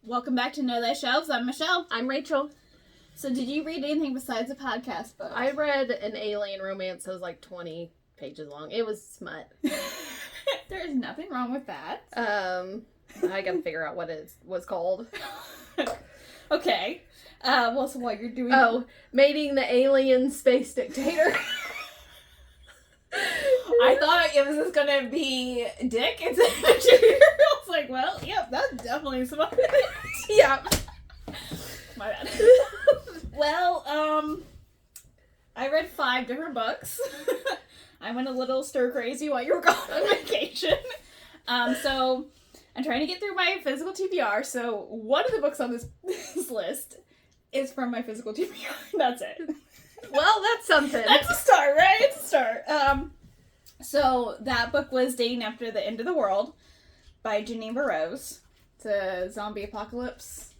Welcome back to Know Thy Shelves. I'm Michelle. I'm Rachel. So did you read anything besides a podcast book? I read an alien romance that was like 20 pages long. It was smut. There's nothing wrong with that. I gotta figure out what it was called. Okay. So what you're doing... Oh, Mating the Alien Space Dictator. I thought it was just gonna be Dick instead of Junior. I was like, well, yep, that's definitely smut. Yeah. My bad. Well, I read 5 different books. I went a little stir crazy while you were gone on vacation. So I'm trying to get through my physical TBR. So one of the books on this list is from my physical TBR. That's it. Well, that's something. That's a start, right? It's a start. So that book was Dating After the End of the World by Geneva Rose. It's a zombie apocalypse.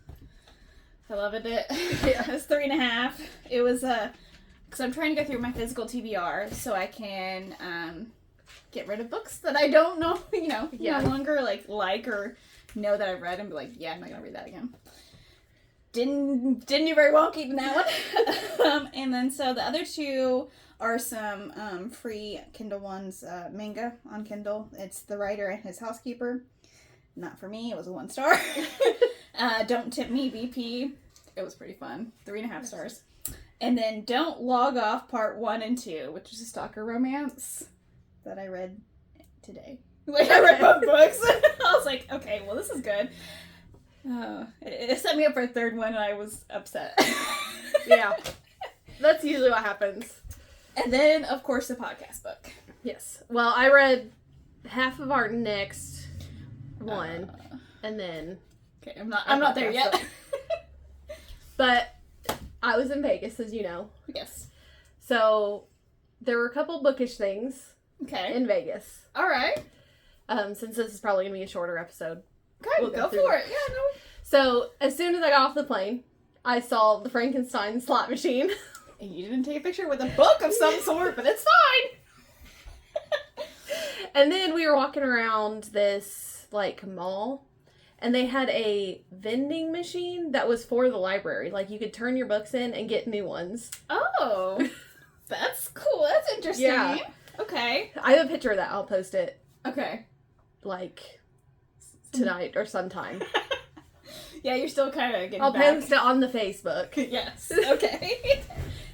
I loved it. Yeah, it's 3.5. It was because I'm trying to go through my physical TBR so I can get rid of books that I don't know, no longer like or know that I've read and be like, yeah, I'm not gonna read that again. Didn't do very well keeping that one. And then so the other 2 are some free Kindle ones, manga on Kindle. It's The Writer and His Housekeeper. Not for me, it was a 1 star. Don't Tip Me, BP. It was pretty fun. 3.5 stars. And then Don't Log Off Part 1 and 2, which is a stalker romance that I read today. I read both books. I was like, okay, well, this is good. It set me up for a 3rd one, and I was upset. Yeah. That's usually what happens. And then, of course, the podcast book. Yes. Well, I read half of our next one, and then... Okay, I'm not there yet. But I was in Vegas, as you know. Yes. So there were a couple bookish things in Vegas. All right. Since this is probably going to be a shorter episode. Okay, we'll go for it. Yeah, no. So as soon as I got off the plane, I saw the Frankenstein slot machine. And you didn't take a picture with a book of some sort, but it's fine. And then we were walking around this, mall. And they had a vending machine that was for the library. Like, you could turn your books in and get new ones. Oh. That's cool. That's interesting. Yeah. Okay. I have a picture of that. I'll post it. Okay. Tonight or sometime. Yeah, you're still kind of getting I'll post it on the Facebook. Yes. Okay.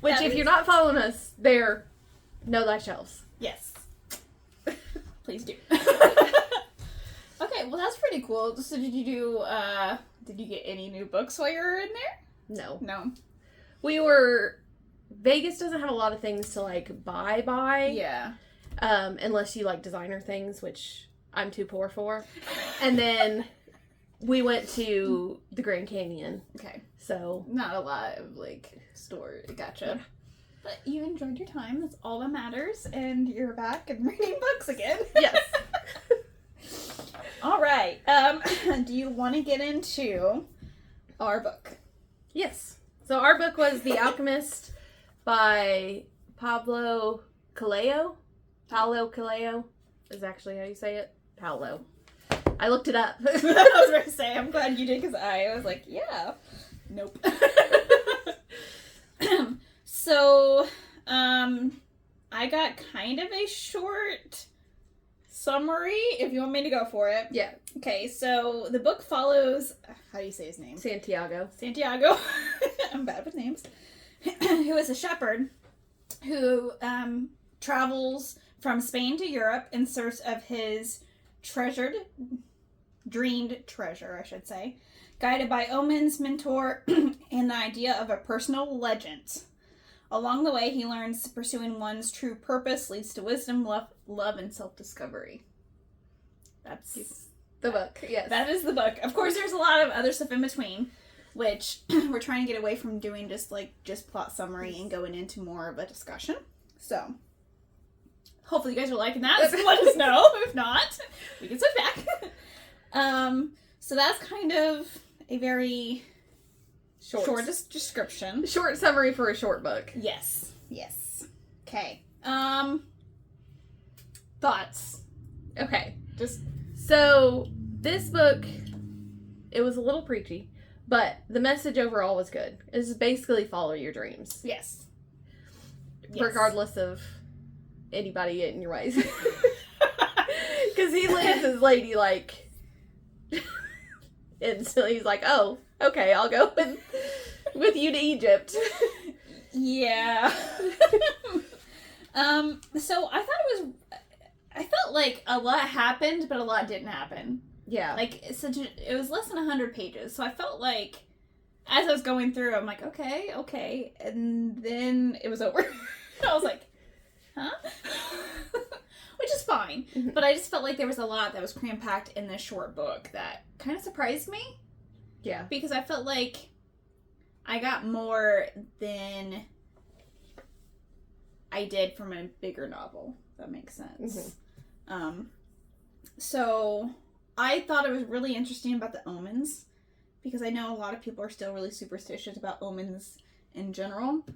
Which, if you're not following us there, Know Thy Shelves. Yes. Please do. Okay, well, that's pretty cool. So did you get any new books while you were in there? No. Vegas doesn't have a lot of things to, buy. Yeah. Unless you like designer things, which I'm too poor for. And then we went to the Grand Canyon. Okay. So. Not a lot of, store. Gotcha. Yeah. But you enjoyed your time. That's all that matters. And you're back and reading books again. Yes. All right. Do you want to get into our book? Yes. So our book was The Alchemist by Paulo Coelho. Paulo Coelho is actually how you say it. Paulo. I looked it up. I was going to say, I'm glad you did, because I was like, yeah. Nope. So, I got kind of a short summary, if you want me to go for it. Yeah. Okay, so the book follows, how do you say his name? Santiago. I'm bad with names. Who is a shepherd who travels from Spain to Europe in search of his dreamed treasure, I should say, guided by omens, mentor, and the idea of a personal legend. Along the way, he learns pursuing one's true purpose leads to wisdom, love, and self-discovery. That's the book, yes. That is the book. Of course, there's a lot of other stuff in between, which we're trying to get away from doing just plot summary and going into more of a discussion. So, hopefully you guys are liking that. So let us know. If not, we can sit back. So that's kind of a very short description. Short summary for a short book. Yes. Okay. Thoughts? Okay. So, this book it was a little preachy, but the message overall was good. It's basically follow your dreams. Yes. Regardless of anybody getting in your ways. Because he leaves his lady, like, and so he's like, oh, okay, I'll go with you to Egypt. Yeah. So I felt like a lot happened, but a lot didn't happen. Yeah. Like, it was less than 100 pages, so I felt like, as I was going through, I'm like, okay, and then it was over. I was like, huh? Which is fine, but I just felt like there was a lot that was cram-packed in this short book that kind of surprised me. Yeah. Because I felt like I got more than I did from a bigger novel, if that makes sense. So I thought it was really interesting about the omens, because I know a lot of people are still really superstitious about omens in general.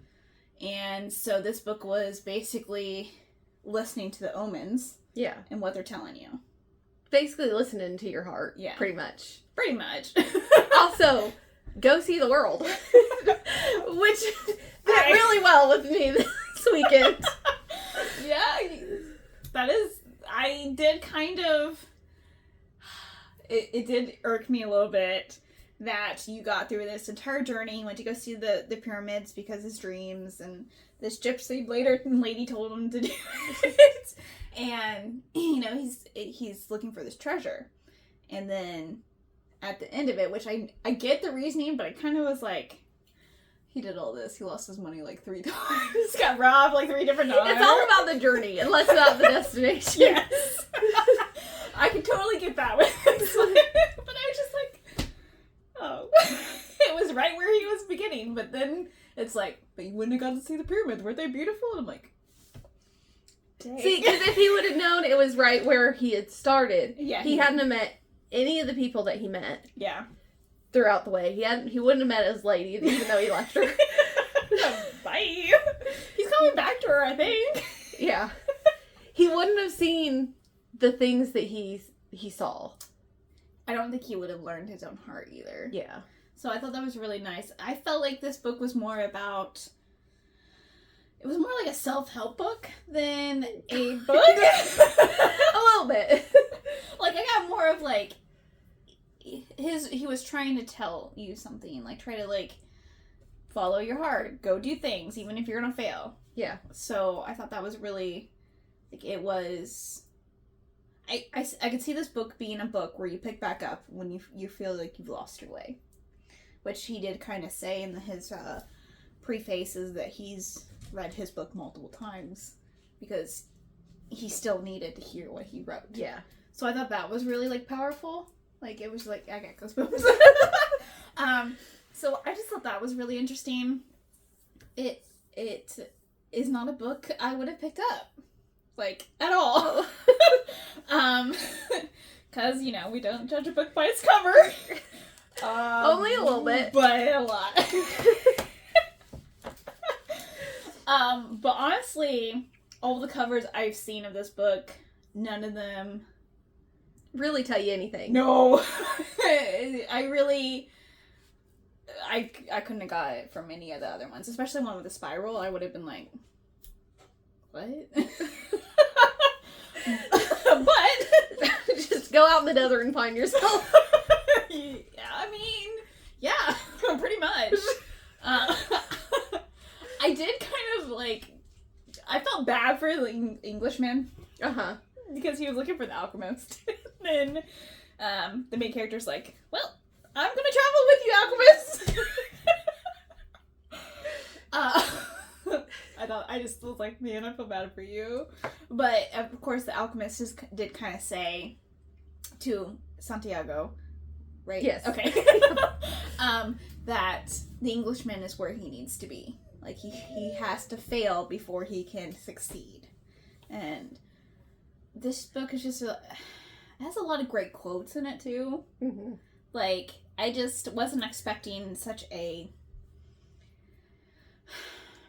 And so this book was basically listening to the omens. Yeah. And what they're telling you. Basically listening to your heart. Yeah. Pretty much. Pretty much. Also, go see the world. Which did really well with me this weekend. Yeah. That is, I did kind of, it did irk me a little bit that you got through this entire journey, went to go see the pyramids because his dreams, and this gypsy lady told him to do it. And, you know, he's looking for this treasure. And then at the end of it, which I get the reasoning, but I kind of was like, he did all this. He lost his money like 3 times. Got robbed like 3 different times. It's all about the journey and less about the destination. Yes. I can totally get that with this one. But I was just like, oh. It was right where he was beginning. But then it's like, but you wouldn't have got to see the pyramids. Weren't they beautiful? And I'm like, dang. See, because if he would have known it was right where he had started, yeah, he hadn't have met any of the people that he met. Yeah. Throughout the way. He wouldn't have met his lady, even though he left her. Bye. He's coming back to her, I think. Yeah. He wouldn't have seen the things that he saw. I don't think he would have learned his own heart either. Yeah. So I thought that was really nice. I felt like this book was more about, it was more like a self-help book than a book. A little bit. Like, I got more of like, he was trying to tell you something, like, try to, like, follow your heart, go do things, even if you're gonna fail. Yeah. So I thought that was really, like, it was, I could see this book being a book where you pick back up when you feel like you've lost your way, which he did kind of say in his prefaces that he's read his book multiple times because he still needed to hear what he wrote. Yeah. So I thought that was really, like, powerful. Like, it was like, I got goosebumps. So I just thought that was really interesting. It is not a book I would have picked up. Like, at all. Because, you know, we don't judge a book by its cover. Only a little bit. But a lot. But honestly, all the covers I've seen of this book, none of them really tell you anything. No. I couldn't have got it from any of the other ones, especially one with the spiral. I would have been like, what? But just go out in the desert and find yourself. Yeah, I mean, yeah, pretty much. I did kind of like, I felt bad for the Englishman. Uh-huh. Because he was looking for the alchemist. And then the main character's like, well, I'm gonna travel with you, alchemist! I just was like, man, I feel bad for you. But, of course, the alchemist did kind of say to Santiago, right? Yes. Okay. That the Englishman is where he needs to be. Like, he has to fail before he can succeed. And this book is just, it has a lot of great quotes in it, too. Mm-hmm. Like, I just wasn't expecting such a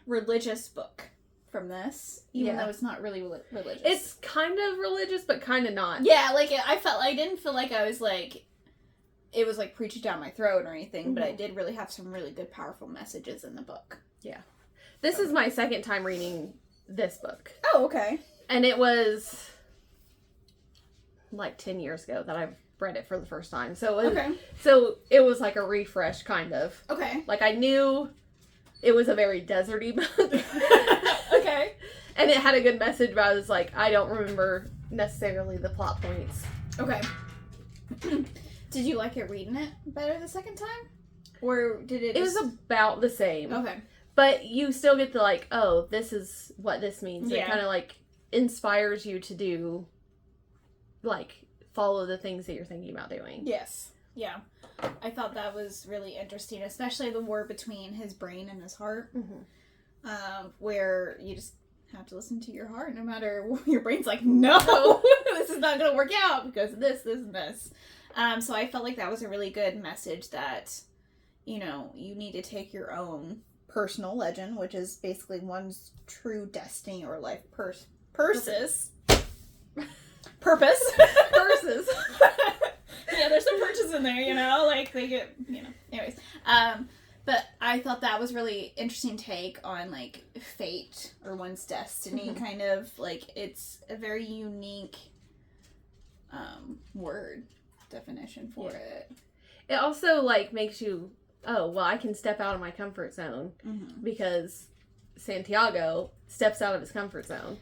religious book from this, even though it's not really religious. It's kind of religious, but kind of not. Yeah, like, I didn't feel like I was, like, it was like preaching down my throat or anything, but I did really have some really good, powerful messages in the book. Yeah. This is my second time reading this book. Oh, okay. And it was like 10 years ago that I read it for the first time. So it was like a refresh, kind of. Okay. Like, I knew it was a very deserty book. Okay. And it had a good message, but I was like, I don't remember necessarily the plot points. Okay. Did you like it reading it better the second time? Or did it... It was about the same. Okay. But you still get the, like, oh, this is what this means. Yeah. It kind of, like, inspires you to do, like, follow the things that you're thinking about doing. Yes. Yeah. I thought that was really interesting, especially the war between his brain and his heart. Where you just have to listen to your heart, no matter your brain's like, no, this is not going to work out because of this, and this. So I felt like that was a really good message that, you know, you need to take your own personal legend, which is basically one's true destiny or life purpose. Yeah, there's some purchase in there, you know, like they get, you know, anyways. But I thought that was really interesting take on like fate or one's destiny, kind of like it's a very unique word definition for it. It also like makes you, oh, well, I can step out of my comfort zone because Santiago steps out of his comfort zone.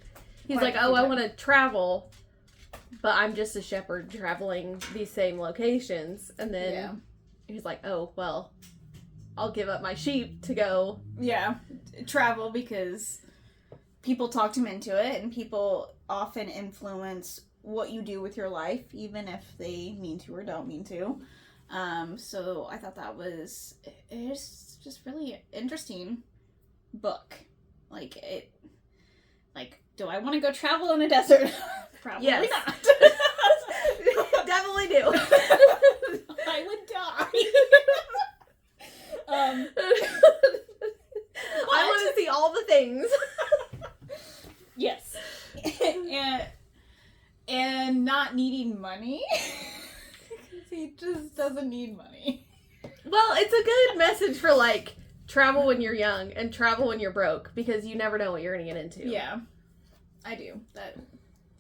He's like, oh, I want to travel, but I'm just a shepherd traveling these same locations. And then he's like, oh, well, I'll give up my sheep to go. Yeah, travel because people talked him into it, and people often influence what you do with your life, even if they mean to or don't mean to. So I thought that was, it's just really interesting book. Like, it, like, do I want to go travel in a desert? Probably not. Definitely do. I would die. I want to see all the things. Yes. and not needing money. He just doesn't need money. Well, it's a good message for, like, travel when you're young and travel when you're broke, because you never know what you're going to get into. Yeah. I do.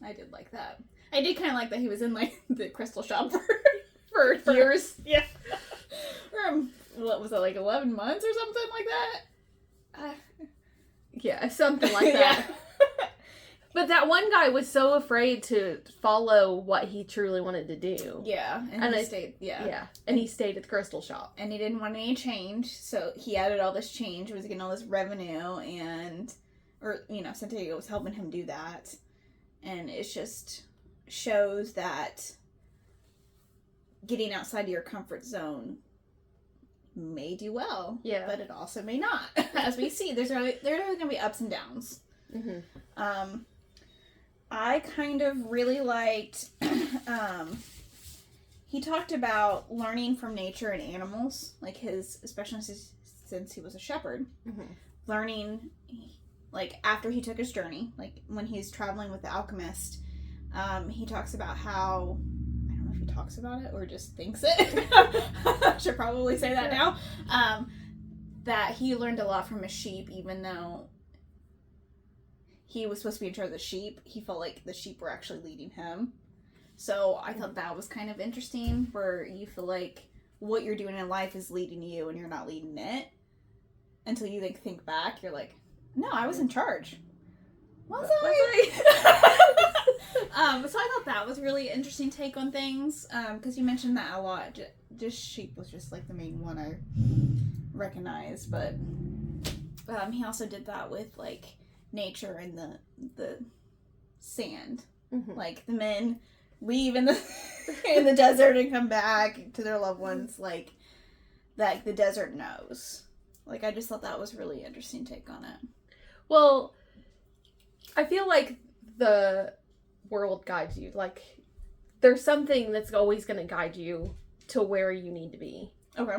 I did like that. I did kind of like that he was in, like, the crystal shop for years. Yeah. What was it, like 11 months or something like that? Yeah, something like that. Yeah. But that one guy was so afraid to follow what he truly wanted to do. Yeah, and he stayed. Yeah, and he stayed at the crystal shop. And he didn't want any change, so he added all this change. He was getting all this revenue, or Santiago was helping him do that. And it just shows that getting outside of your comfort zone may do well, but it also may not. As we see, there are going to be ups and downs. I kind of really liked, he talked about learning from nature and animals, like especially since he was a shepherd, learning, like, after he took his journey, like, when he's traveling with the Alchemist, he talks about how, I don't know if he talks about it or just thinks it, I should probably say that now, that he learned a lot from a sheep, even though he was supposed to be in charge of the sheep. He felt like the sheep were actually leading him. So I thought that was kind of interesting, where you feel like what you're doing in life is leading you and you're not leading it. Until you think back, you're like, no, I was in charge. Was I? So I thought that was a really interesting take on things, because you mentioned that a lot. Just sheep was just like the main one I recognized, but he also did that with like nature and the sand. Like the men leave in the desert and come back to their loved ones, like that the desert knows. Like, I just thought that was a really interesting take on it. Well, I feel like the world guides you. Like, there's something that's always going to guide you to where you need to be. Okay.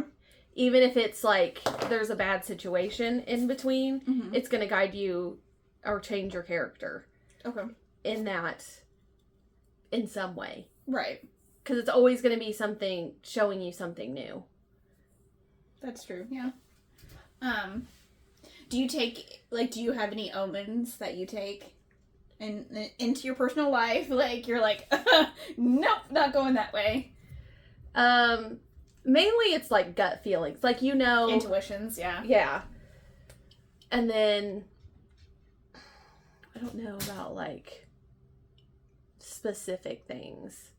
Even if it's like there's a bad situation in between, it's going to guide you or change your character. Okay. In some way. Right. Because it's always going to be something showing you something new. That's true, yeah. Do you have any omens that you take into your personal life? Like, you're like, nope, not going that way. Mainly it's like gut feelings. Like, Intuitions, yeah. Yeah. And then, I don't know about, like, specific things.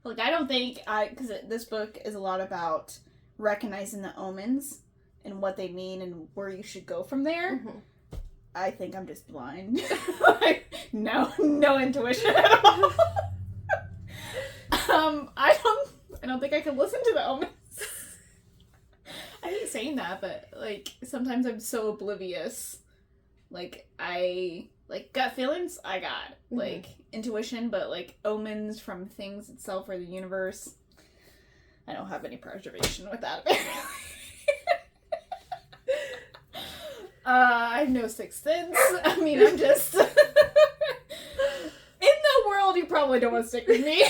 Like, I don't think because this book is a lot about recognizing the omens and what they mean and where you should go from there. Mm-hmm. I think I'm just blind. Like, no intuition at all. I don't think I can listen to the omens. I hate saying that, but like sometimes I'm so oblivious. Like gut feelings, I got like intuition, but like omens from things itself or the universe, I don't have any preservation with that. I have no sixth sense. I mean, I'm just in the world. You probably don't want to stick with me.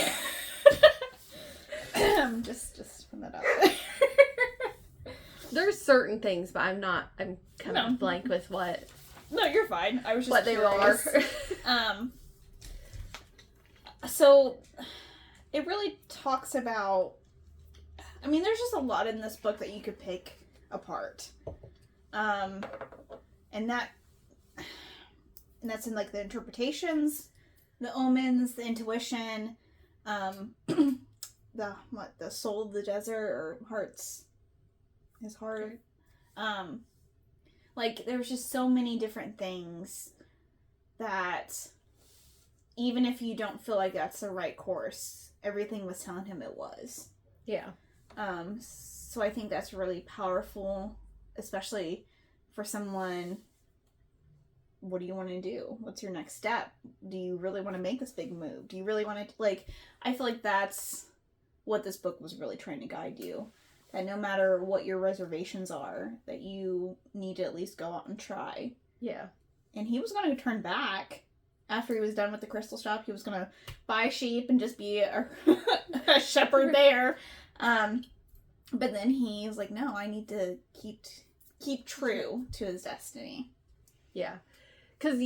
just from that out there. There's certain things, but I'm kind of blank with what. No, you're fine. I was just what curious. They are. So it really talks about. I mean, there's just a lot in this book that you could pick apart. And that's in like the interpretations, the omens, the intuition, the soul of the desert or his heart. Like there's just so many different things that even if you don't feel like that's the right course, everything was telling him it was. Yeah. So I think that's really powerful, especially for someone. What do you want to do? What's your next step? Do you really want to make this big move? Do you really want to, like, I feel like that's what this book was really trying to guide you. That no matter what your reservations are, that you need to at least go out and try. Yeah. And he was going to turn back after he was done with the crystal shop. He was going to buy sheep and just be a shepherd there. But then he was like, no, I need to keep true to his destiny. Yeah. Because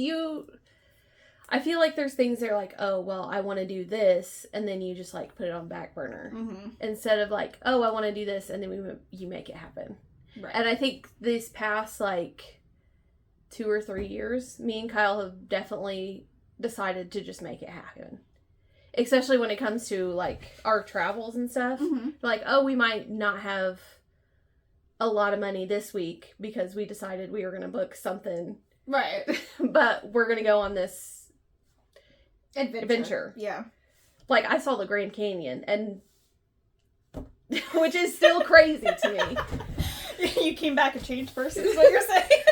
I feel like there's things that are like, oh, well, I want to do this, and then you just, like, put it on back burner. Mm-hmm. Instead of, like, oh, I want to do this, and then you make it happen. Right. And I think these past, like, 2 or 3 years, me and Kyle have definitely decided to just make it happen. Especially when it comes to, like, our travels and stuff. Mm-hmm. Like, oh, we might not have a lot of money this week because we decided we were going to book something. Right. But we're going to go on this adventure. Yeah. Like, I saw the Grand Canyon, and which is still crazy to me. You came back a changed person, is what you're saying.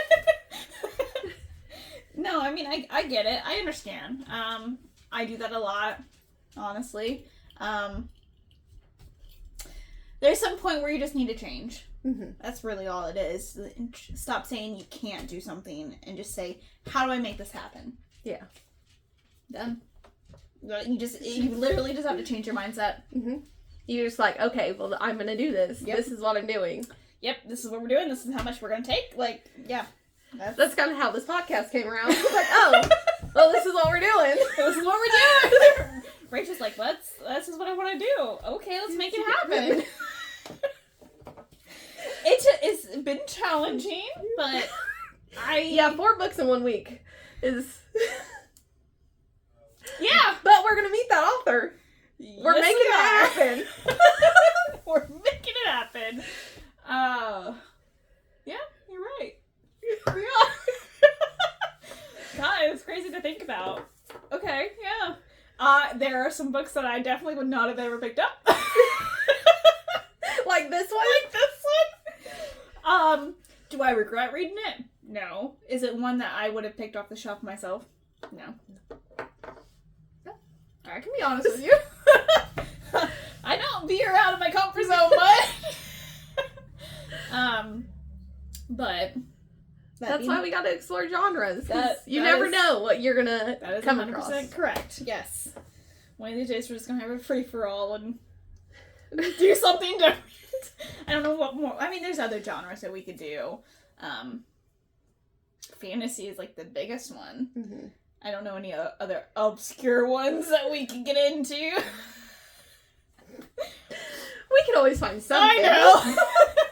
No, I mean, I get it. I understand. I do that a lot, honestly. There's some point where you just need to change. Mm-hmm. That's really all it is. Stop saying you can't do something and just say, how do I make this happen? Yeah. Done. You literally just have to change your mindset. Mm-hmm. You're just like, okay, well, I'm going to do this. Yep. This is what I'm doing. Yep, this is what we're doing. This is how much we're going to take. Like, yeah. That's kind of how this podcast came around. It's like, oh, well, this is what we're doing. This is what we're doing. Rachel's like, this is what I want to do. Okay, let's make it happen. It's been challenging, but Yeah, 4 books in 1 week is... Yeah. But we're going to meet that author. We're making it happen. We're making it happen. Yeah, you're right. We are. God, it's crazy to think about. Okay, yeah. There are some books that I definitely would not have ever picked up. Like this one? Like this one? Do I regret reading it? No. Is it one that I would have picked off the shelf myself? No. I can be honest with you. I don't veer out of my comfort zone much. But that's why we got to explore genres. You that never is, know what you're gonna that is come 100% across. Correct. Yes. One of these days we're just gonna have a free-for-all and do something different. I don't know what more. I mean, there's other genres that we could do. Fantasy is like the biggest one. Mm-hmm. I don't know any other obscure ones that we can get into. We can always find something. I know!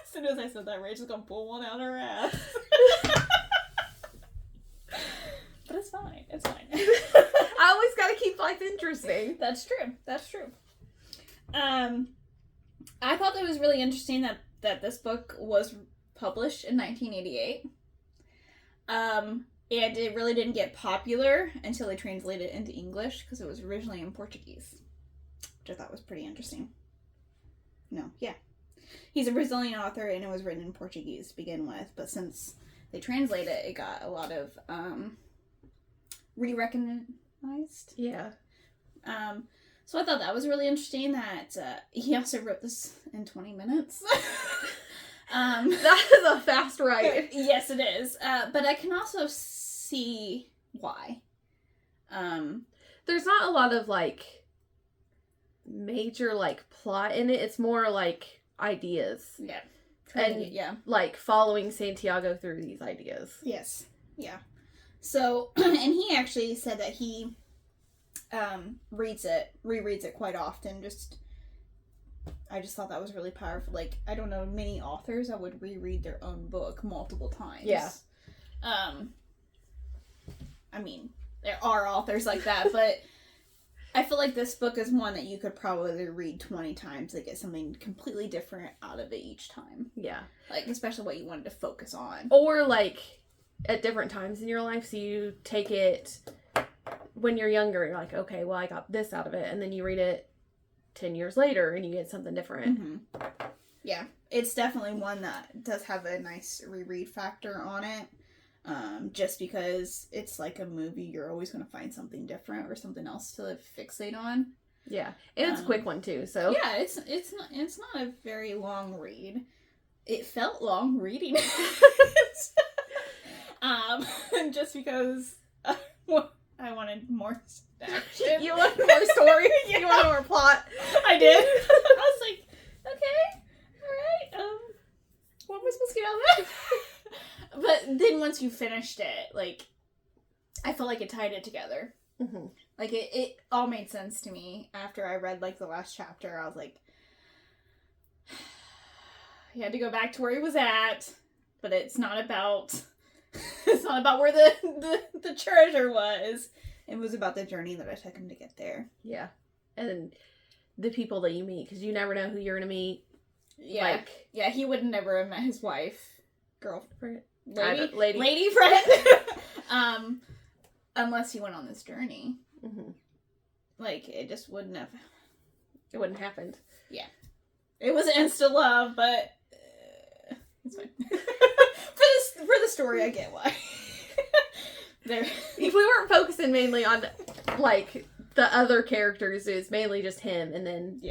As soon as I said that, Rachel's gonna pull one out her ass. But it's fine. It's fine. I always gotta keep life interesting. That's true. That's true. I thought that was really interesting that this book was published in 1988. And it really didn't get popular until they translated it into English, because it was originally in Portuguese, which I thought was pretty interesting. No, yeah. He's a Brazilian author, and it was written in Portuguese to begin with, but since they translated it, it got a lot of re-recognized. Yeah. So I thought that was really interesting that he also wrote this in 20 minutes. That is a fast write. Yes, it is. But I can also see why. There's not a lot of, like, major, like, plot in it. It's more, like, ideas. Yeah. And, like, following Santiago through these ideas. Yes. Yeah. So, and he actually said that he rereads it quite often. I just thought that was really powerful. Like, I don't know many authors that would reread their own book multiple times. Yeah. I mean, there are authors like that, but I feel like this book is one that you could probably read 20 times to get something completely different out of it each time. Yeah. Like, especially what you wanted to focus on. Or, like, at different times in your life, so you take it when you're younger, you're like, okay, well, I got this out of it, and then you read it 10 years later and you get something different. Mm-hmm. Yeah, it's definitely one that does have a nice reread factor on it. Just because it's like a movie, you're always going to find something different or something else to fixate on. Yeah, and it's a quick one too. So yeah, it's not a very long read. It felt long reading it. Just because I wanted more action. You wanted more story. Yeah. You wanted more plot. I did. I was like, okay, all right. What am I supposed to get out of that? But then once you finished it, like, I felt like it tied it together. Mm-hmm. Like, it all made sense to me after I read, like, the last chapter. I was like, he had to go back to where he was at, but it's not about where the treasure was. It was about the journey that it took him to get there. Yeah. And the people that you meet, because you never know who you're going to meet. Yeah. Like, yeah, he would never have met his wife, girlfriend, lady friend, unless he went on this journey. Mm-hmm. Like, it just wouldn't have. It wouldn't have happened. Yeah. It was insta love, but it's fine. For the story, I get why. There. If we weren't focusing mainly on, like, the other characters, it was mainly just him, and then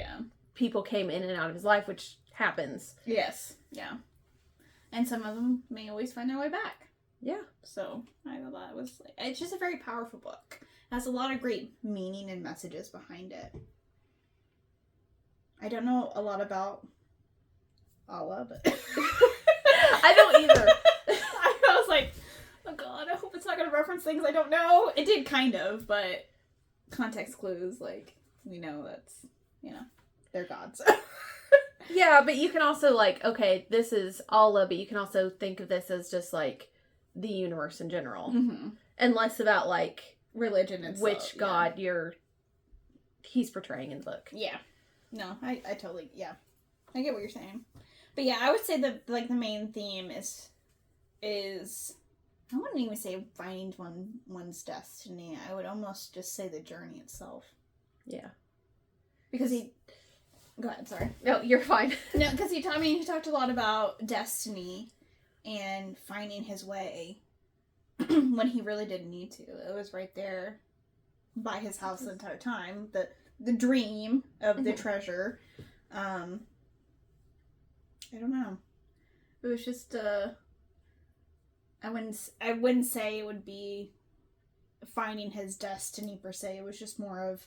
people came in and out of his life, which happens. Yes. Yeah. And some of them may always find their way back. Yeah. So, I thought that was, like, it's just a very powerful book. It has a lot of great meaning and messages behind it. I don't know a lot about Allah, but I don't either. I was like, oh god, I hope it's not going to reference things I don't know. It did kind of, but context clues, like, we know that's, they're gods. Yeah, but you can also, like, okay, this is Allah, but you can also think of this as just, like, the universe in general. Mm-hmm. And less about, like, religion and which god he's portraying in the book. Yeah. No, I totally, I get what you're saying. But yeah, I would say that, like, the main theme is I wouldn't even say finding one's destiny. I would almost just say the journey itself. Yeah. Because go ahead, sorry. No, you're fine. No, because he talked a lot about destiny and finding his way when he really didn't need to. It was right there by his house the entire time. The dream of the treasure. I don't know. It was just I wouldn't say it would be finding his destiny per se. It was just more of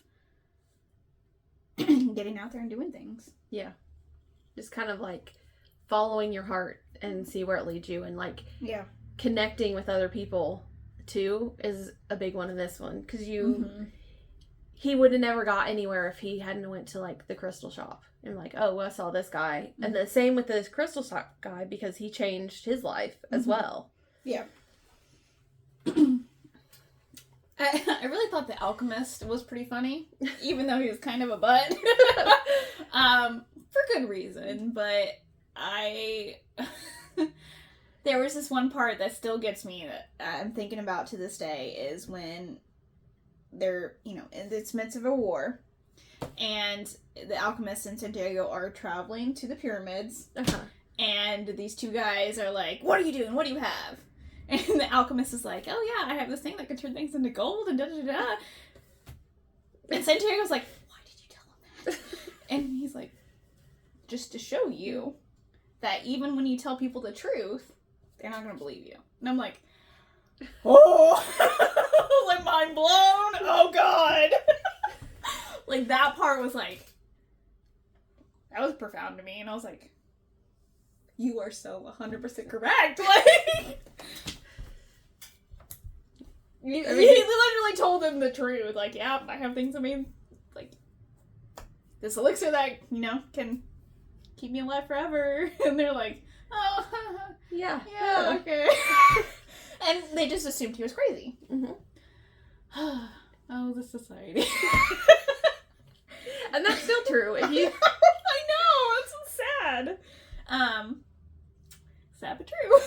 getting out there and doing things. Yeah. Just kind of like following your heart and see where it leads you, and like connecting with other people too is a big one in this one, because he would have never got anywhere if he hadn't went to like the crystal shop and like, oh, well, I saw this guy. And the same with this crystal shop guy, because he changed his life as well. Yeah. I really thought the Alchemist was pretty funny, even though he was kind of a butt. For good reason, but there was this one part that still gets me that I'm thinking about to this day, is when they're, in the midst of a war, and the Alchemist and Santiago are traveling to the pyramids, and these two guys are like, what are you doing? What do you have? And the Alchemist is like, oh yeah, I have this thing that can turn things into gold, and da-da-da-da. And Santiago's like, why did you tell him that? And he's like, just to show you that even when you tell people the truth, they're not going to believe you. And I'm like, oh, like mind blown. Oh God. Like that part was like, that was profound to me. And I was like, you are so 100% correct. Like, he literally told them the truth. Like, yeah, I have things, like, this elixir that, can keep me alive forever. And they're like, oh, yeah, okay. And they just assumed he was crazy. Oh, the society. And that's still true. If you... I know, that's so sad. Sad but true.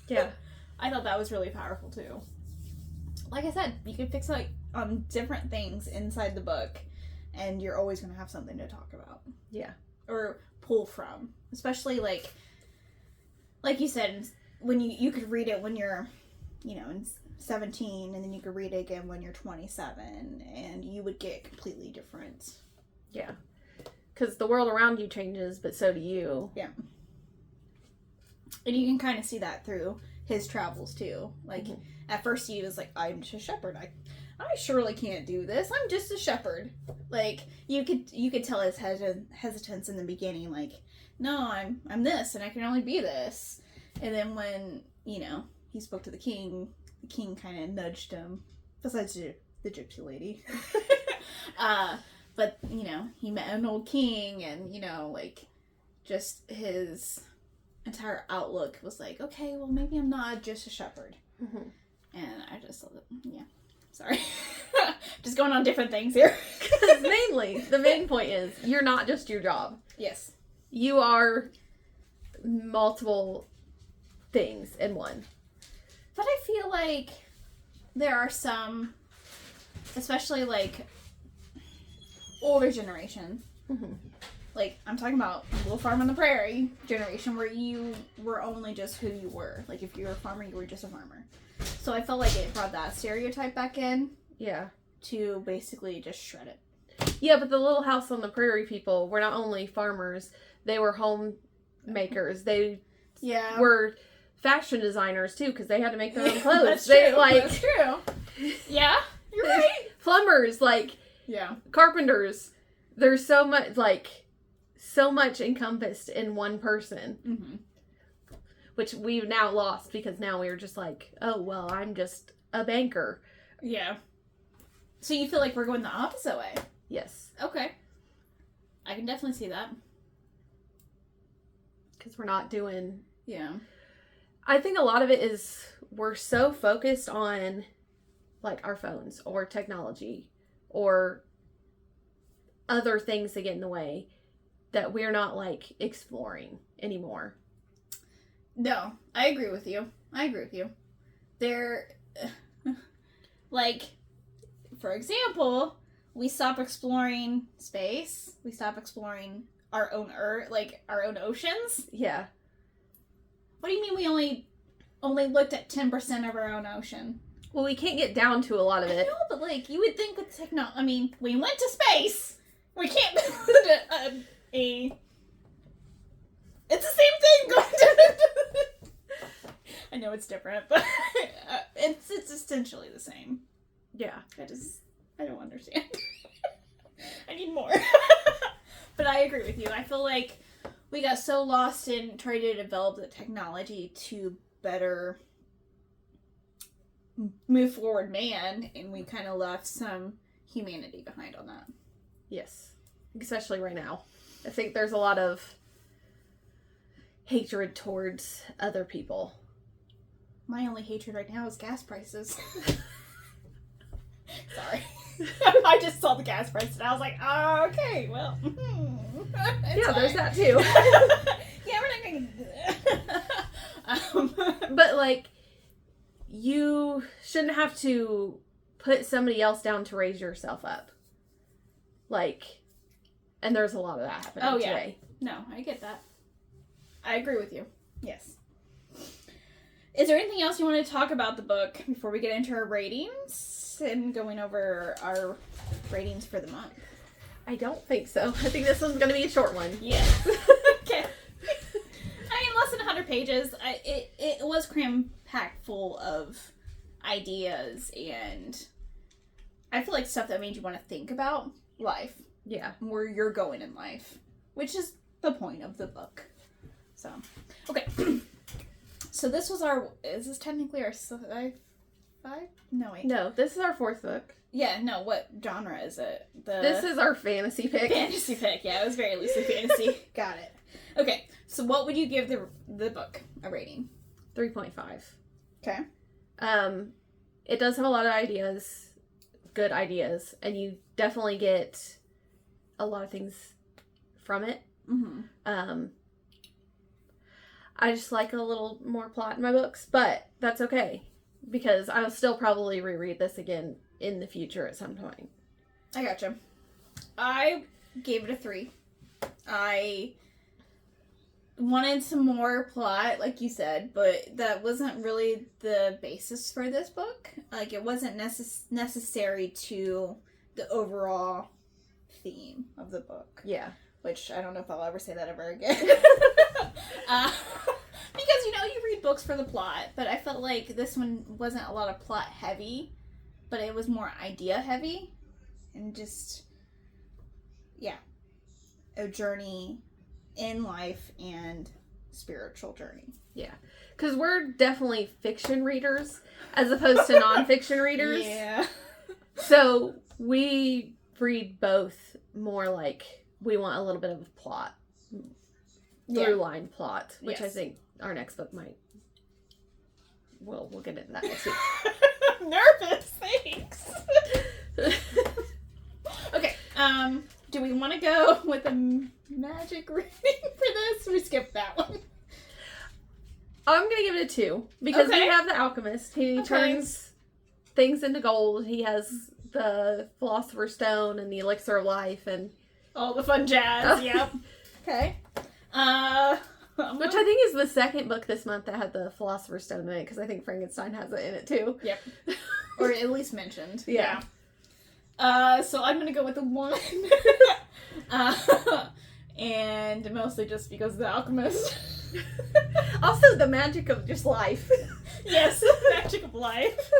Yeah. I thought that was really powerful too. Like I said, you can fix like on different things inside the book, and you're always going to have something to talk about. Yeah. Or pull from. Especially like you said, when you could read it when you're, in 17, and then you could read it again when you're 27, and you would get completely different. Yeah. Because the world around you changes, but so do you. Yeah. And you can kind of see that through his travels too. Like, at first he was like, I'm just a shepherd. I surely can't do this. I'm just a shepherd. Like, you could tell his hesitance in the beginning, like, no, I'm this, and I can only be this. And then when, he spoke to the king kind of nudged him, besides the gypsy lady. But, he met an old king, and, like, just his entire outlook was like, okay, well, maybe I'm not just a shepherd. And I just thought that, sorry. Just going on different things here. Because mainly, the main point is, you're not just your job. Yes. You are multiple things in one. But I feel like there are some, especially like older generation, like I'm talking about Little Farm on the Prairie generation, where you were only just who you were. Like if you were a farmer, you were just a farmer. So I felt like it brought that stereotype back in. Yeah. To basically just shred it. Yeah, but the Little House on the Prairie people were not only farmers, they were homemakers. They were fashion designers too, because they had to make their own clothes. That's true. Yeah, you're right. Plumbers, carpenters. There's so much encompassed in one person, which we've now lost, because now we're just like, oh well, I'm just a banker. Yeah. So you feel like we're going the opposite way? Yes. Okay. I can definitely see that. Because we're not doing... Yeah. I think a lot of it is we're so focused on, like, our phones or technology or other things that get in the way that we're not, like, exploring anymore. No, I agree with you. There... like... For example, we stop exploring space. We stop exploring our own Earth, like our own oceans. Yeah. What do you mean we only looked at 10% of our own ocean? Well, we can't get down to a lot of it. No, but like you would think with technology. I mean, we went to space. We can't build a. It's the same thing. Going to. I know it's different, but it's essentially the same. Yeah. I don't understand. I need more. but I agree with you. I feel like we got so lost in trying to develop the technology to better move forward man, and we kind of left some humanity behind on that. Yes. Especially right now. I think there's a lot of hatred towards other people. My only hatred right now is gas prices. Sorry. I just saw the gas price and I was like, oh, okay, well. Yeah, there's that too. Yeah, we're not going to. But, like, you shouldn't have to put somebody else down to raise yourself up. Like, and there's a lot of that happening today. No, I get that. I agree with you. Yes. Is there anything else you want to talk about the book before we get into our ratings and going over our ratings for the month? I don't think so. I think this one's going to be a short one. Yes. Okay. I mean, less than 100 pages. It was cram-packed full of ideas, and I feel like stuff that made you want to think about life. Yeah. Where you're going in life, which is the point of the book. So, okay. So this was is this technically our five? No, wait. No, this is our fourth book. Yeah, no, what genre is it? This is our fantasy pick. Fantasy pick, yeah, it was very loosely fantasy. Got it. Okay, so what would you give the book a rating? 3.5. Okay. It does have a lot of ideas, good ideas, and you definitely get a lot of things from it. Mm-hmm. I just like a little more plot in my books, but that's okay, because I'll still probably reread this again in the future at some point. I gotcha. I gave it a 3. I wanted some more plot, like you said, but that wasn't really the basis for this book. Like, it wasn't necessary to the overall theme of the book. Yeah. Which, I don't know if I'll ever say that ever again. Because, you read books for the plot, but I felt like this one wasn't a lot of plot heavy, but it was more idea heavy, and just, yeah, a journey in life and spiritual journey. Yeah. Because we're definitely fiction readers as opposed to nonfiction readers. Yeah. So we read both more like we want a little bit of a plot. Through line plot, which I think our next book might. Well, we'll get into that next week. I'm nervous. Thanks. Okay. Do we want to go with a magic reading for this? We skipped that one. I'm gonna give it a 2 because we have the Alchemist. He turns things into gold. He has the Philosopher's Stone and the Elixir of Life and all the fun jazz. Yep. Okay. Which I think is the second book this month that had the Philosopher's Stone in it, because I think Frankenstein has it in it too. Yep. Or at least mentioned. Yeah. So I'm gonna go with the 1. And mostly just because of the Alchemist. Also the magic of just life. Yes, the magic of life.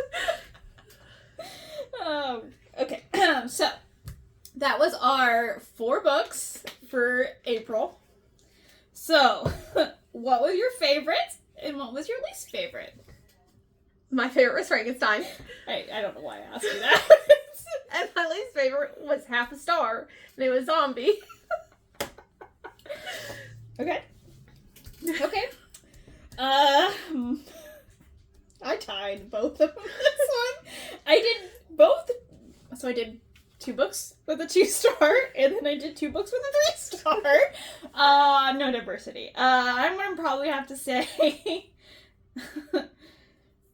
Okay. So that was our 4 books for April. So, what was your favorite, and what was your least favorite? My favorite was Frankenstein. I don't know why I asked you that. And my least favorite was half a star, and it was zombie. Okay. Okay. I tied both of them this one. I did both. So I did 2 books with a 2-star, and then I did 2 books with a 3-star. No diversity. I'm gonna probably have to say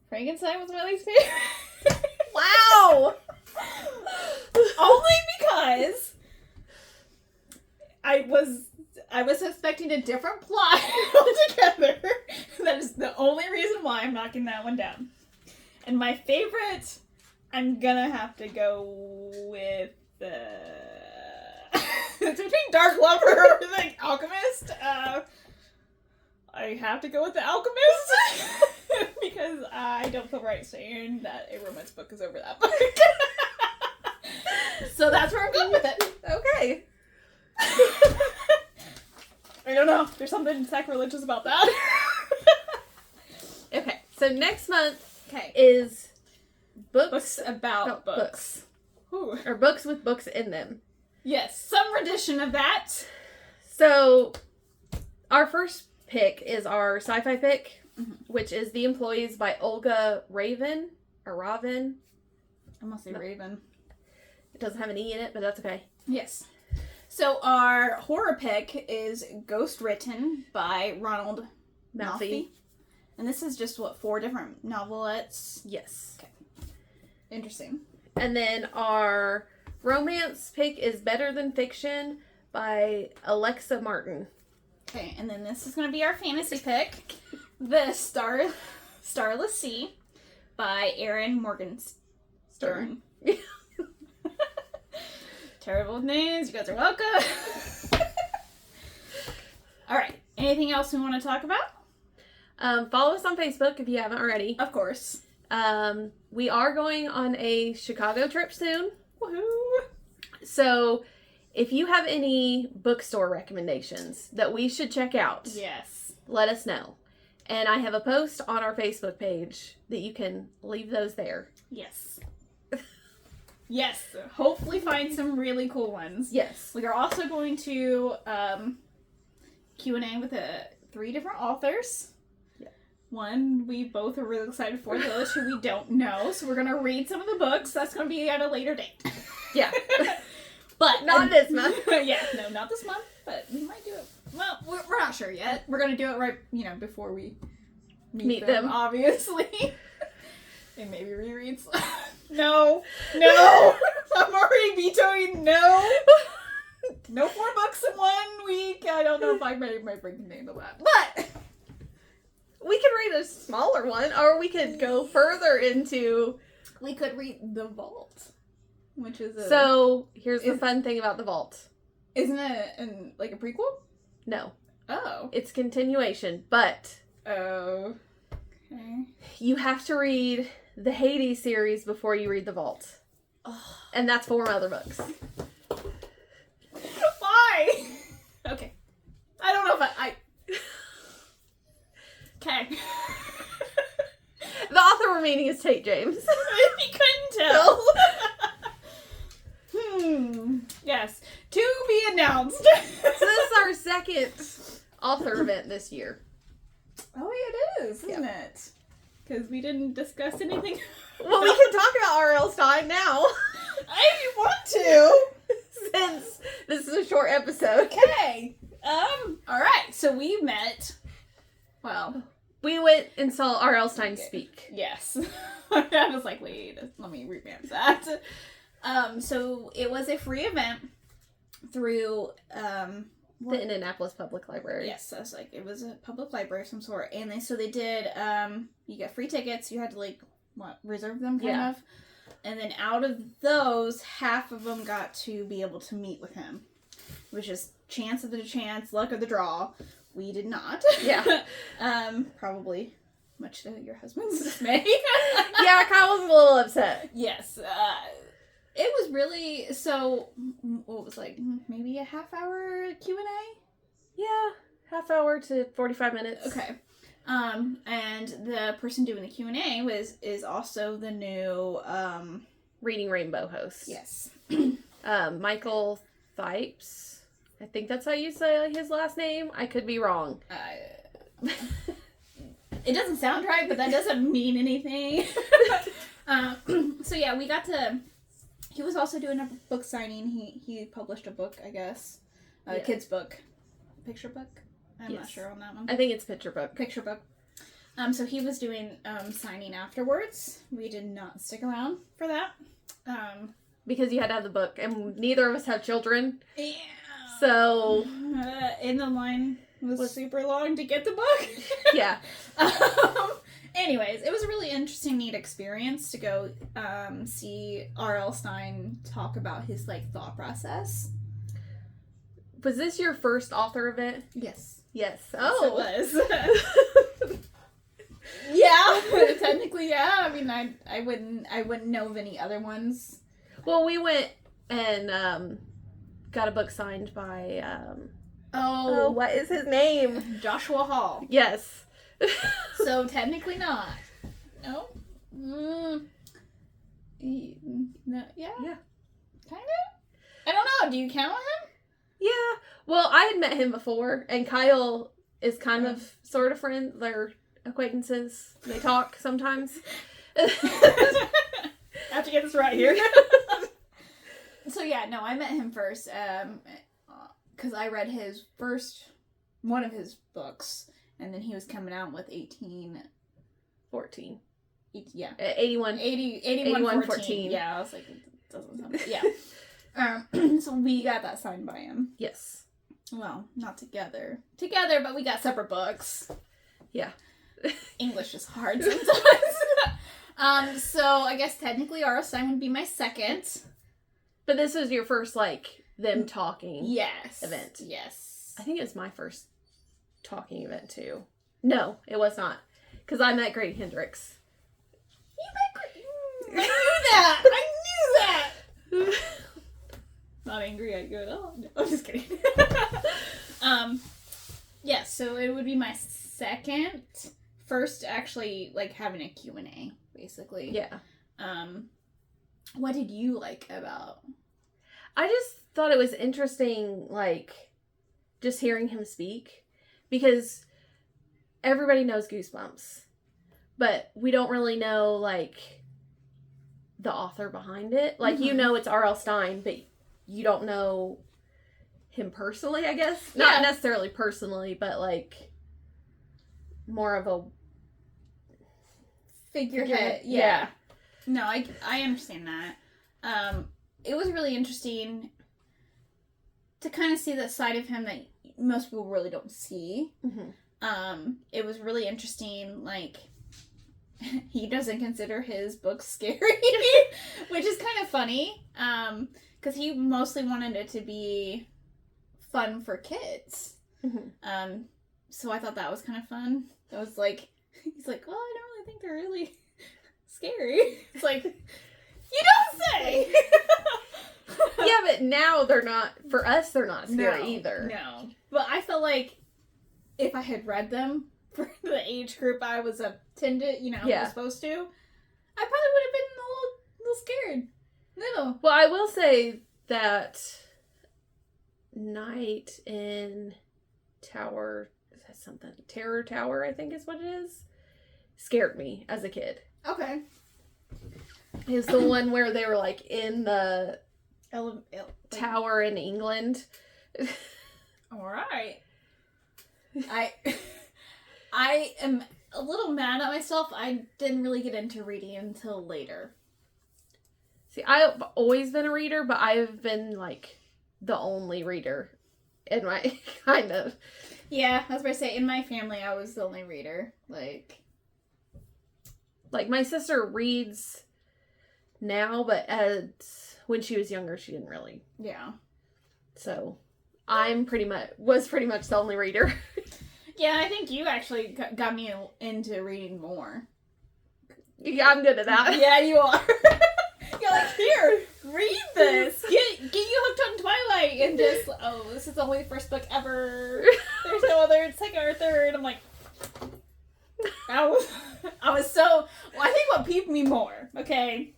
Frankenstein was my least favorite. Wow! Only because I was expecting a different plot altogether. That is the only reason why I'm knocking that one down. And my favorite, I'm gonna have to go with it's between Dark Lover or the Alchemist. I have to go with the Alchemist because I don't feel right saying that a romance book is over that book. So that's where I'm going with it. Okay. I don't know. There's something sacrilegious about that. Okay, so next month Okay. is Books about books. books. Ooh. Or books with books in them. Yes, some rendition of that. So, our first pick is our sci-fi pick, Mhm. which is The Employees by Olga Ravin. Or Ravin. I'm gonna say Raven. It doesn't have an E in it, but that's okay. Yes. So our horror pick is Ghost Written by Ronald Malfi. And this is just, 4 different novelettes? Yes. Okay. Interesting. And then our romance pick is Better Than Fiction by Alexa Martin. Okay, and then this is going to be our fantasy pick. The Starless Sea by Erin Morgenstern. Terrible with names. You guys are welcome. All right. Anything else we want to talk about? Follow us on Facebook if you haven't already. Of course. We are going on a Chicago trip soon. Woohoo! So if you have any bookstore recommendations that we should check out, Yes. let us know. And I have a post on our Facebook page that you can leave those there. Yes. Yes. Hopefully find some really cool ones. Yes. We are also going to Q&A with 3 different authors. Yeah. One we both are really excited for, the other 2 we don't know. So we're going to read some of the books. That's going to be at a later date. Yeah. But Not this month. Yeah, no, not this month, but we might do it. Well, we're not sure yet. We're going to do it right, before we meet them, obviously. And maybe rereads. No. I'm already vetoing no. No 4 books in 1 week. I don't know if I might bring the name of that. But We could read a smaller one, or we could go further into... we could read The Vault, which is So, here's the fun thing about The Vault. Isn't it like a prequel? No. Oh. It's continuation, but... Oh. Okay. You have to read the Hades series before you read The Vault. Oh. And that's 4 other books. Why? Okay. I don't know if I... Okay. The author we're meeting is Tate James. You couldn't tell. Yes. To be announced. So this is our second author event this year. Oh, yeah, it is, isn't it? Because we didn't discuss anything. Well, we can talk about R.L. Stein now. I want to. Since this is a short episode. Okay. Alright. So we met. Well. We went and saw R.L. Stein speak. Yes. I was like, wait, let me revamp that. So it was a free event through, The Indianapolis Public Library. yes, I was like, it was a public library of some sort. And they did, you get free tickets. You had to reserve them kind of. And then out of those, half of them got to be able to meet with him. Which is chance of the chance, luck of the draw. We did not. Yeah. Probably much to your husband's dismay. Yeah, Kyle was a little upset. Yes. It was really, so, what was maybe a half-hour Q&A? Yeah, half hour to 45 minutes. Okay. And the person doing the Q&A is also the new, Reading Rainbow host. yes. Michael Thipes. I think that's how you say his last name. I could be wrong. It doesn't sound right, but that doesn't mean anything. So yeah, we got to, he was also doing a book signing. He published a book, I guess. A kid's book. Picture book? I'm not sure on that one. I think it's picture book. Picture book. So he was doing signing afterwards. We did not stick around for that. Because you had to have the book, and neither of us have children. Yeah. So... and the line was super long to get the book. Yeah. Anyways, it was a really interesting, neat experience to go see R.L. Stein talk about his thought process. Was this your first author event? Yes. Yes. Oh, yes, it was. Yeah, technically, yeah. I mean, I wouldn't know of any other ones. Well, we went and got a book signed by Oh, what is his name? Joshua Hall. Yes. So technically not. No? No, yeah? Yeah. Kind of? I don't know. Do you count him? Yeah. Well, I had met him before, and Kyle is kind of sort of friends. They're acquaintances. They talk sometimes. I have to get this right here. So yeah, no, I met him first because I read one of his books, and then he was coming out with 14. Yeah. 81, 14. Yeah, I was like, it doesn't sound yeah. So we got that signed by him. Yes. Well, not together. Together, but we got separate books. Yeah. English is hard sometimes. So I guess technically R.L. Stine would be my second. But this was your first, like, them talking event. Yes. I think it was my first talking event, too. No, it was not. Because I met Grady Hendrix. You met Grady? I knew that! I knew that! Not angry at you at all. No, I'm just kidding. Yeah, so it would be my second. First, actually, like, having a Q&A, basically. Yeah. What did you like about... I just thought it was interesting, like, just hearing him speak. Because everybody knows Goosebumps. But we don't really know, like, the author behind it. Like, you know it's R.L. Stine, but you don't know him personally, I guess. Yeah. Not necessarily personally, but, like, more of a... Figurehead. Yeah. No, I understand that. It was really interesting to kind of see the side of him that most people really don't see. Mm-hmm. It was really interesting, like, he doesn't consider his books scary, which is kind of funny, because he mostly wanted it to be fun for kids. Mm-hmm. So I thought that was kind of fun. It was like, he's like, well, I don't really think they're really scary. It's like, you don't say! Yeah, but now they're not, for us, they're not scary either. No. But I felt like if I had read them for the age group I was attended, was supposed to, I probably would have been a little scared. Little. Well, I will say that Night in Tower, is that something? Terror Tower, I think is what it is. Scared me as a kid. Okay. Is the one where they were like in the tower in England. All right. I am a little mad at myself. I didn't really get into reading until later. See, I've always been a reader, but I've been like the only reader in my kind of. Yeah, I was about to say, in my family, I was the only reader. Like my sister reads now, but when she was younger, she didn't really. Yeah. So, was pretty much the only reader. Yeah, I think you actually got me into reading more. Yeah, I'm good at that. Yeah, you are. You're like, here, read this. Get you hooked on Twilight, and just, this is only the first book ever. There's no other second or third. I'm like, I was so. Well, I think what peeved me more. Okay,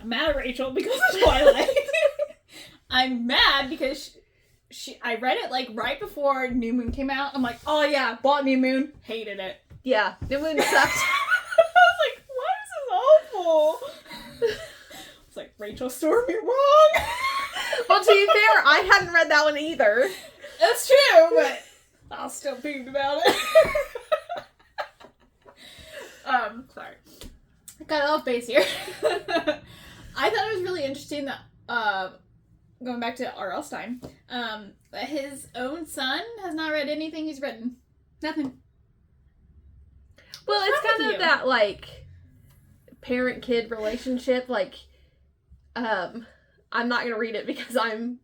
I'm mad at Rachel because of Twilight. I'm mad because I read it like right before New Moon came out. I'm like, oh yeah, bought New Moon, hated it. Yeah, New Moon sucked. I was like, why is this awful? It's like, Rachel stored me wrong. Well, to be fair, I hadn't read that one either. That's true, but I was still peeved about it. Sorry. I got off base here. I thought it was really interesting that, going back to R.L. Stine, that his own son has not read anything he's written. Nothing. Well, it's kind of that, like, parent-kid relationship, like, I'm not gonna read it because I'm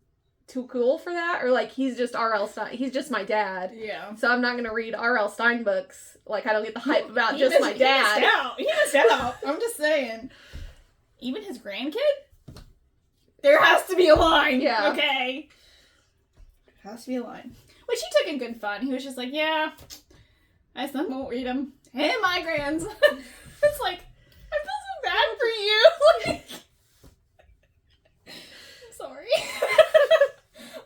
too cool for that, or, like, he's just R.L. Stine, he's just my dad. Yeah. So I'm not gonna read R.L. Stine books, like, I don't get the hype about just my dad. He missed out. I'm just saying. Even his grandkid? There has to be a line. Yeah. Okay. There has to be a line. Which he took in good fun. He was just like, yeah, I still won't read them. Hey, migraines. It's like, I feel so bad for you. Like, I'm sorry.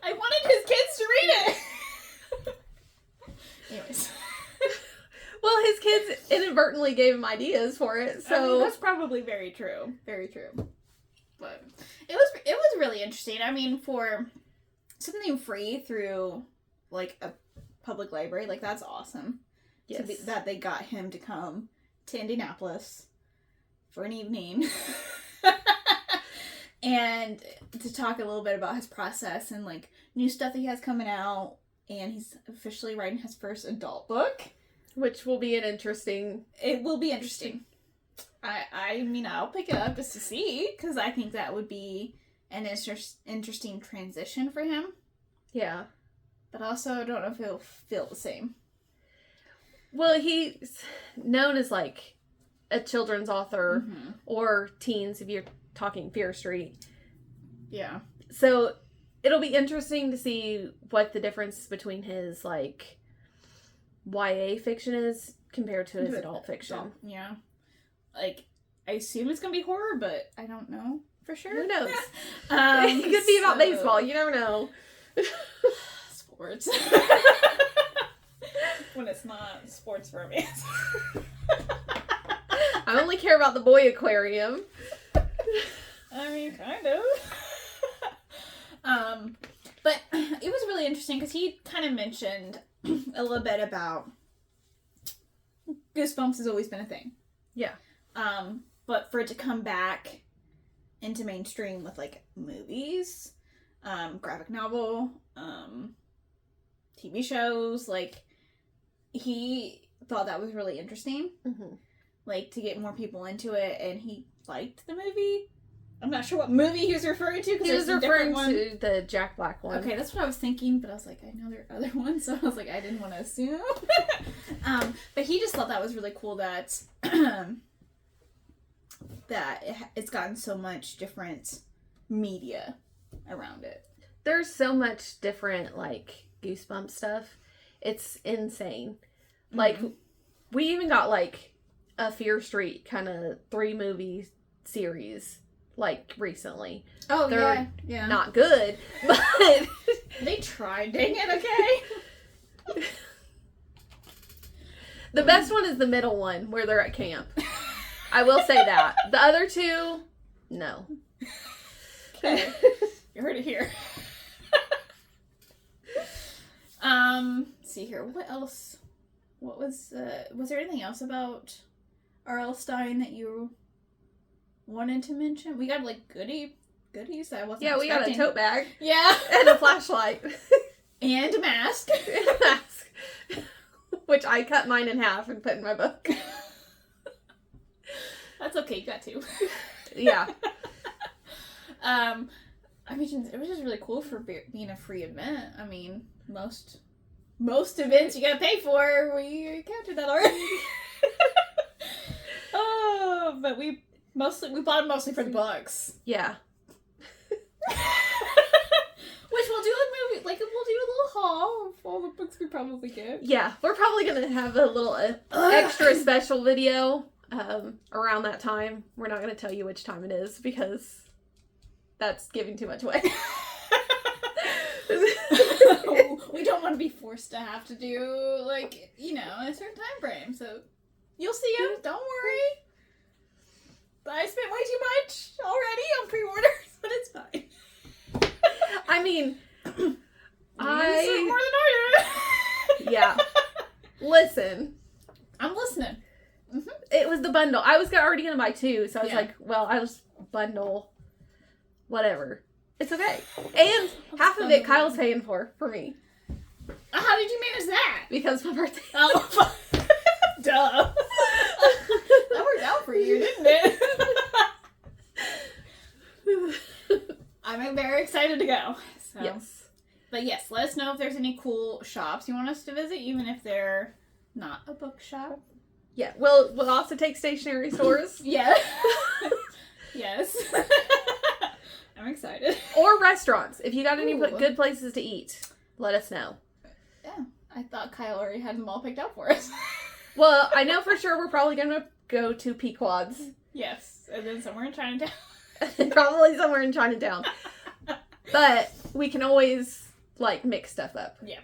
I wanted his kids to read it. Anyways. Well, his kids inadvertently gave him ideas for it, so... I mean, that's probably very true. Very true. But it was really interesting. I mean, for something free through, like, a public library, like, that's awesome. Yes. That they got him to come to Indianapolis for an evening. And to talk a little bit about his process and, like, new stuff that he has coming out. And he's officially writing his first adult book. Which will be an interesting... It will be interesting. I mean, I'll pick it up just to see, because I think that would be an interesting transition for him. Yeah. But also, I don't know if it'll feel the same. Well, he's known as, like, a children's author, or teens, if you're talking Fear Street. Yeah. So, it'll be interesting to see what the difference between his, like... YA fiction is compared to his adult fiction. Yeah. Like, I assume it's gonna be horror, but I don't know for sure. Who knows? It could be about baseball. You never know. Sports. When it's not sports romance. I only care about the boy aquarium. I mean, kind of. But it was really interesting because he kind of mentioned a little bit about Goosebumps has always been a thing. Yeah. But for it to come back into mainstream with, like, movies, graphic novel, TV shows, like, he thought that was really interesting. Mm-hmm. Like, to get more people into it, and he liked the movie. I'm not sure what movie he was referring to. He was referring to the Jack Black one. Okay, that's what I was thinking, but I was like, I know there are other ones, so I was like, I didn't want to assume. But he just thought that was really cool that it's gotten so much different media around it. There's so much different, like, Goosebumps stuff. It's insane. Like, we even got, like, a Fear Street kind of 3-movie series. Like, recently. Oh, They're yeah. not good, but... They tried, dang it, okay? The best one is the middle one, where they're at camp. I will say that. The other two, no. Okay. You heard it here. See here, what else? What was there anything else about R.L. Stine that you wanted to mention? We got, like, goodies that I wasn't Yeah, we got a tote bag. Yeah. And a flashlight. And a mask. And a mask. Which I cut mine in half and put in my book. That's okay, you got two. Yeah. I mean, it was just really cool for being a free event. I mean, most events you gotta pay for, we counted that already. Oh, but we bought them mostly for the books. Yeah. Which we'll do a movie, like, we'll do a little haul of all the books we probably get. Yeah, we're probably gonna have a little extra special video around that time. We're not gonna tell you which time it is because that's giving too much away. We don't want to be forced to have to do, like, you know, a certain time frame. So you'll see them. Don't worry. I spent way too much already on pre-orders, but it's fine. I mean, You spent more than I did. Yeah. Listen. I'm listening. Mm-hmm. It was the bundle. I was already going to buy 2, so I was like, well, I'll just bundle whatever. It's okay. And half of it Kyle's paying for me. How did you manage that? Because my birthday. Oh, duh. That worked out for you, didn't it? I'm very excited to go. So. Yes. But yes, let us know if there's any cool shops you want us to visit, even if they're not a bookshop. Yeah. We'll also take stationery stores. Yeah. Yes. I'm excited. Or restaurants. If you got any Ooh. good places to eat, let us know. Yeah. I thought Kyle already had them all picked out for us. Well, I know for sure we're probably going to go to Pequod's. Yes. And then somewhere in Chinatown. Probably somewhere in Chinatown. But we can always, like, mix stuff up. Yeah.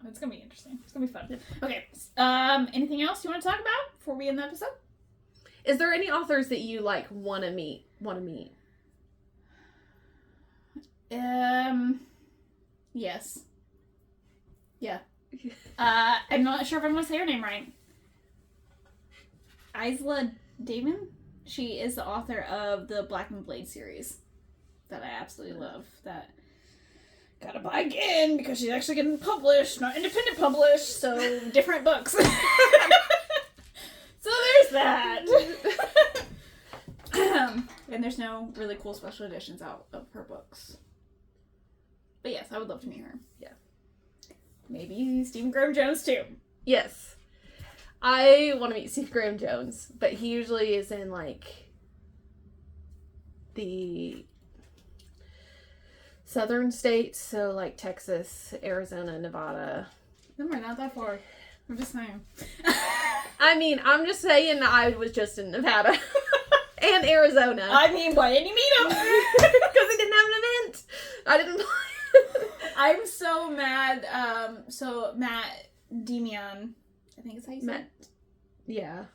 It's going to be interesting. It's going to be fun. Okay. Anything else you want to talk about before we end the episode? Is there any authors that you, like, want to meet? Yes. Yeah. I'm not sure if I'm going to say her name right. Isla Damon? She is the author of the Black and Blade series that I absolutely love. That gotta buy again because she's actually getting published, not independent published, so different books. So there's that. And there's no really cool special editions out of her books. But yes, I would love to meet her. Yeah. Maybe Stephen Graham Jones too. Yes. I want to meet Steve Graham Jones, but he usually is in, like, the southern states, so, like, Texas, Arizona, Nevada. No, we're not that far. I'm just saying. I mean, I'm just saying I was just in Nevada and Arizona. I mean, why didn't you meet him? Because he didn't have an event. I didn't play. I'm so mad. So Matt Demian, I think is how you say it. Yeah.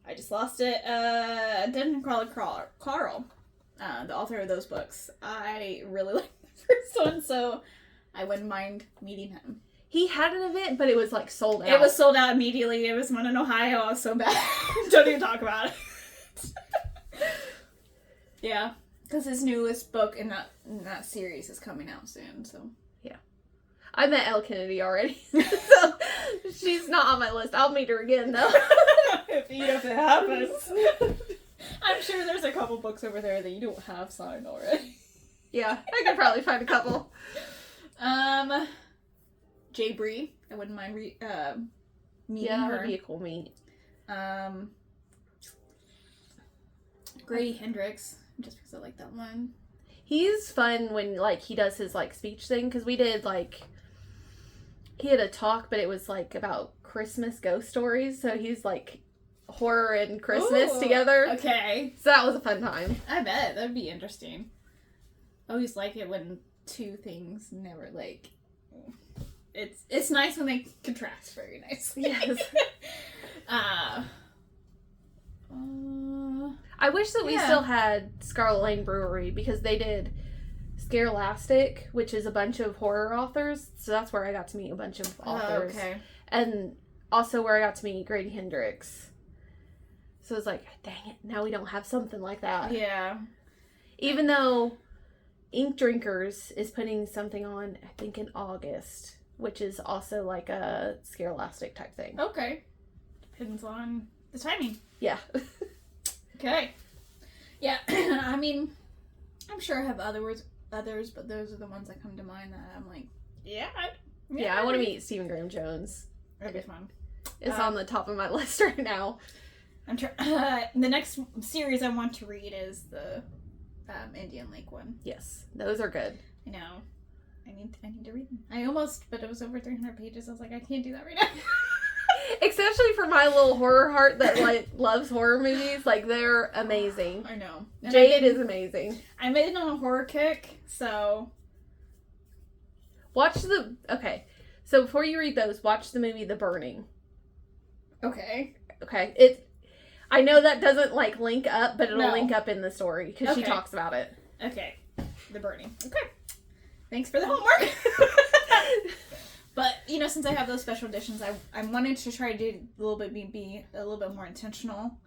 I just lost it. Dungeon Crawler Carl, the author of those books. I really like the first one, so I wouldn't mind meeting him. He had an event, but it was, like, sold out. It was sold out immediately. It was one in Ohio. I was so bad. Don't even talk about it. Yeah. Because his newest book in that series is coming out soon, so. Yeah. I met Elle Kennedy already, so she's not on my list. I'll meet her again, though. if it happens. I'm sure there's a couple books over there that you don't have signed already. Yeah, I could probably find a couple. Jay Bree, I wouldn't mind meeting her. Yeah, that would be a cool meet. Grady Hendrix, just because I like that one. He's fun when, like, he does his, like, speech thing, because we did, like, he had a talk, but it was, like, about Christmas ghost stories, so he's, like, horror and Christmas together. Okay. So that was a fun time. I bet. That'd be interesting. I always like it when two things never, like... It's nice when they contrast very nicely. Yes. I wish that we still had Scarlet Lane Brewery, because they did Scarelastic, which is a bunch of horror authors. So that's where I got to meet a bunch of authors. Oh, okay. And also where I got to meet Grady Hendrix. So it's like, dang it, now we don't have something like that. Yeah. Even though Ink Drinkers is putting something on, I think in August, which is also like a Scarelastic type thing. Okay. Depends on the timing. Yeah. Okay. Yeah, I mean, I'm sure I have others, but those are the ones that come to mind that I'm like, yeah. I want to meet Stephen Graham Jones. That'd be fun. It's on the top of my list right now. I'm the next series I want to read is the Indian Lake one. Yes, those are good. I know. I need to read them. I almost, but it was over 300 pages. I was like, I can't do that right now. Especially for my little horror heart that, like, loves horror movies. Like, they're amazing. I know. And Jade is amazing. I made it on a horror kick, so... Okay. So before you read those, watch the movie The Burning. Okay. Okay. I know that doesn't, like, link up, but it'll link up in the story, because she talks about it. Okay. The Burning. Okay. Thanks for the homework. But, you know, since I have those special editions, I wanted to try to do a little bit, be a little bit more intentional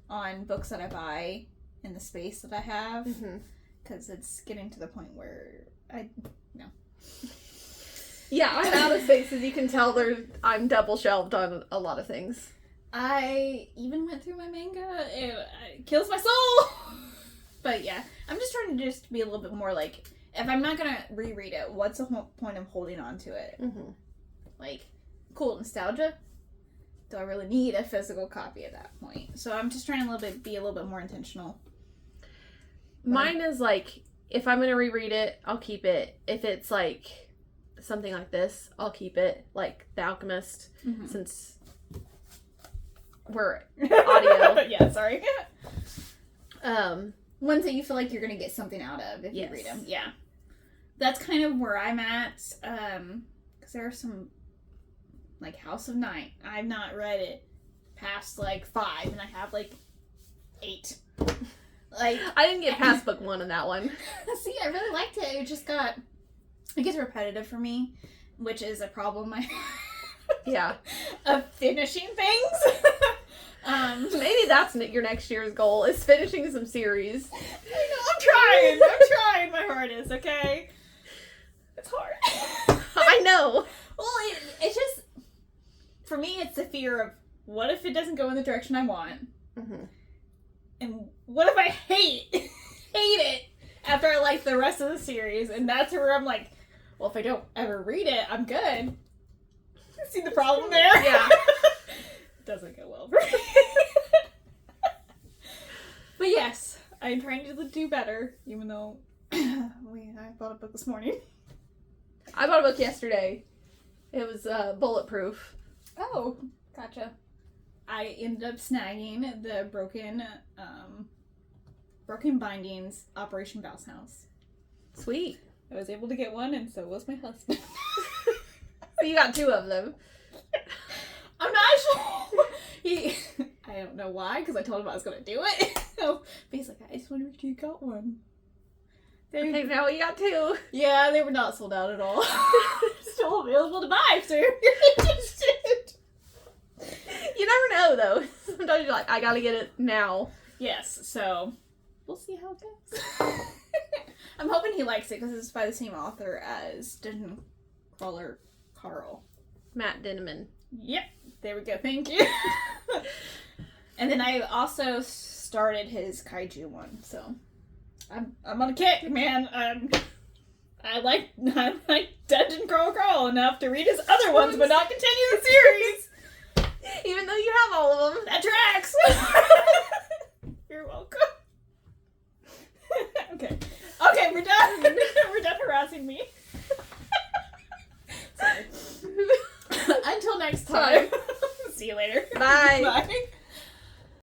on books that I buy in the space that I have. Because it's getting to the point where no. Yeah, I'm out of space, as you can tell. I'm double shelved on a lot of things. I even went through my manga. It kills my soul. But yeah, I'm just trying to just be a little bit more like, if I'm not going to reread it, what's the point of holding on to it? Like, cool, nostalgia. Do I really need a physical copy at that point? So I'm just trying to be a little bit more intentional. Mine is like, if I'm gonna reread it, I'll keep it. If it's like something like this, I'll keep it. Like The Alchemist, since we're audio. Yeah, sorry. Um, Ones that you feel like you're gonna get something out of if you read them. Yeah. That's kind of where I'm at. Because there are some, like House of Night. I've not read it past like 5, and I have like 8. Like I didn't get past book 1 in that one. See, I really liked it. It gets repetitive for me, which is a problem. Yeah. Of finishing things. Maybe that's your next year's goal, is finishing some series. I'm trying my hardest, okay? It's hard. I know. Well, it's just, for me, it's the fear of, what if it doesn't go in the direction I want? Mm-hmm. And what if I hate it after I like the rest of the series? And that's where I'm like, well, if I don't ever read it, I'm good. See the problem there? Yeah. Doesn't go well for me. But yes, I'm trying to do better, even though I bought a book this morning. I bought a book yesterday. It was Bulletproof. Oh, gotcha. I ended up snagging the Broken Bindings Operation Mouse House. Sweet. I was able to get one, and so was my husband. So you got 2 of them. I'm not sure. I don't know why, because I told him I was going to do it. But he's like, I just wonder if you got one. Okay, now you got 2. Yeah, they were not sold out at all. Still available to buy, so you're interested. You never know, though. Sometimes you're like, I gotta get it now. Yes, so we'll see how it goes. I'm hoping he likes it, because it's by the same author as Dungeon Crawler Carl. Matt Dinneman. Yep, there we go, thank you. And then I also started his kaiju one, so I'm on a kick, man. I like Dungeon Crawl enough to read his other ones, but not continue the series. Even though you have all of them. That tracks. You're welcome. Okay, we're done. We're done harassing me. Sorry. Until next time. See you later. Bye. Bye.